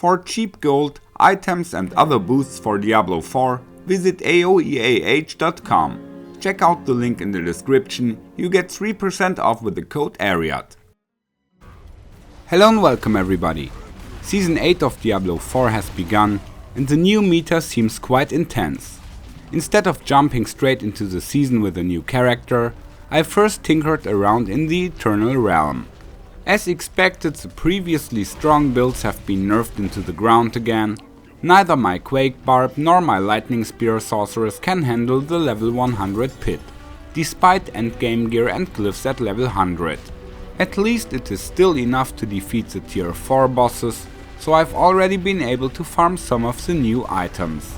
For cheap gold, items and other boosts for Diablo 4, visit aoeah.com. Check out the link in the description, you get 3% off with the code ARIAT. Hello and welcome everybody. Season 8 of Diablo 4 has begun and the new meta seems quite intense. Instead of jumping straight into the season with a new character, I first tinkered around in the Eternal Realm. As expected, the previously strong builds have been nerfed into the ground again. Neither my Quake Barb nor my Lightning Spear Sorceress can handle the level 100 pit, despite endgame gear and glyphs at level 100. At least it is still enough to defeat the tier 4 bosses, so I've already been able to farm some of the new items.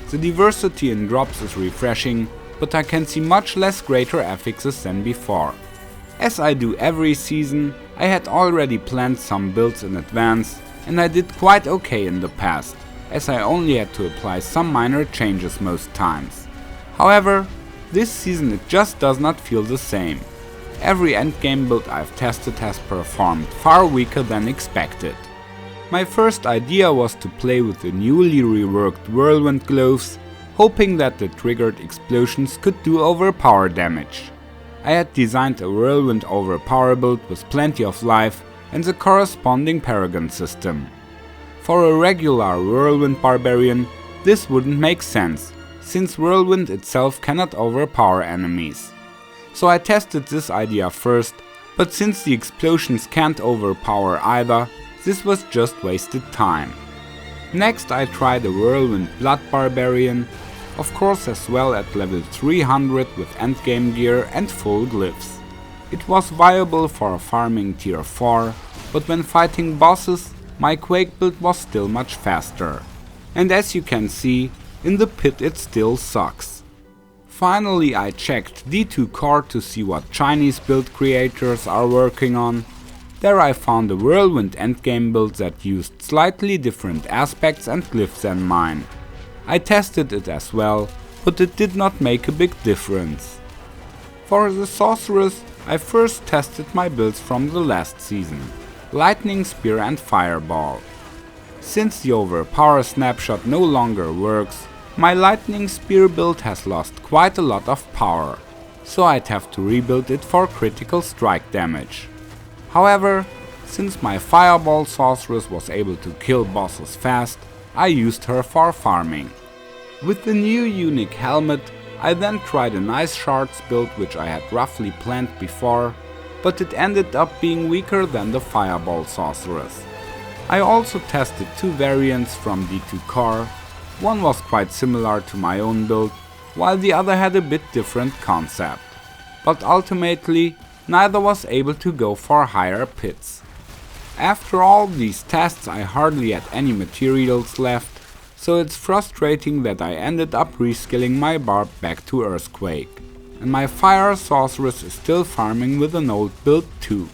The diversity in drops is refreshing, but I can see much less greater affixes than before. As I do every season, I had already planned some builds in advance and I did quite okay in the past, as I only had to apply some minor changes most times. However, this season it just does not feel the same. Every endgame build I've tested has performed far weaker than expected. My first idea was to play with the newly reworked Whirlwind Gloves, hoping that the triggered explosions could do overpower damage. I had designed a Whirlwind Overpower build with plenty of life and the corresponding Paragon system. For a regular Whirlwind Barbarian, this wouldn't make sense, since Whirlwind itself cannot overpower enemies. So I tested this idea first, but since the explosions can't overpower either, this was just wasted time. Next I tried a Whirlwind Blood Barbarian, of course as well at level 300 with endgame gear and full glyphs. It was viable for farming tier 4, but when fighting bosses, my Quake build was still much faster. And as you can see, in the pit it still sucks. Finally I checked D2 Core to see what Chinese build creators are working on. There I found a Whirlwind endgame build that used slightly different aspects and glyphs than mine. I tested it as well, but it did not make a big difference. For the Sorceress, I first tested my builds from the last season, Lightning Spear and Fireball. Since the Overpower snapshot no longer works, my Lightning Spear build has lost quite a lot of power, so I'd have to rebuild it for critical strike damage. However, since my Fireball Sorceress was able to kill bosses fast, I used her for farming. With the new unique helmet, I then tried a nice shards build which I had roughly planned before, but it ended up being weaker than the Fireball Sorceress. I also tested two variants from D2 Core. One was quite similar to my own build, while the other had a bit different concept. But ultimately, neither was able to go for higher pits. After all these tests I hardly had any materials left, so it's frustrating that I ended up reskilling my Barb back to Earthquake, and my Fire Sorceress is still farming with an old build too.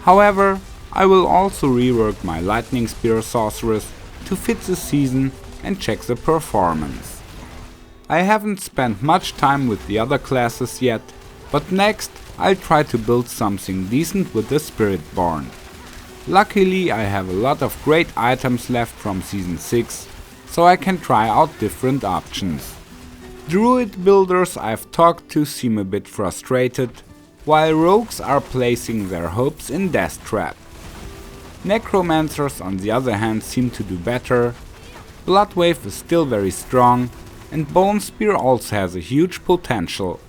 However, I will also rework my Lightning Spear Sorceress to fit the season and check the performance. I haven't spent much time with the other classes yet, but next I'll try to build something decent with the Spiritborn. Luckily I have a lot of great items left from season 6, so I can try out different options. Druid builders I've talked to seem a bit frustrated, while rogues are placing their hopes in Deathtrap. Necromancers on the other hand seem to do better, Bloodwave is still very strong, and Bone Spear also has a huge potential.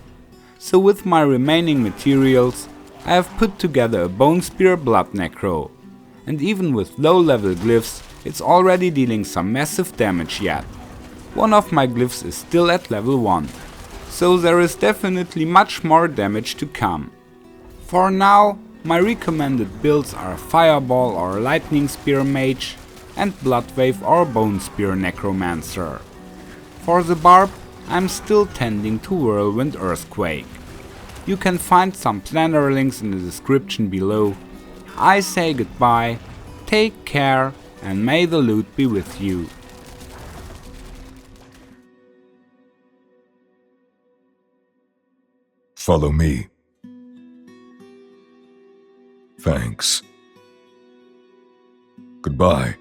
So with my remaining materials, I have put together a Bone Spear Blood Necro. And even with low level glyphs, it's already dealing some massive damage yet. One of my glyphs is still at level 1, so there is definitely much more damage to come. For now, my recommended builds are Fireball or Lightning Spear Mage and Bloodwave or Bone Spear Necromancer. For the Barb, I'm still tending to Whirlwind Earthquake. You can find some planner links in the description below. I say goodbye, take care, and may the loot be with you. Follow me. Thanks. Goodbye.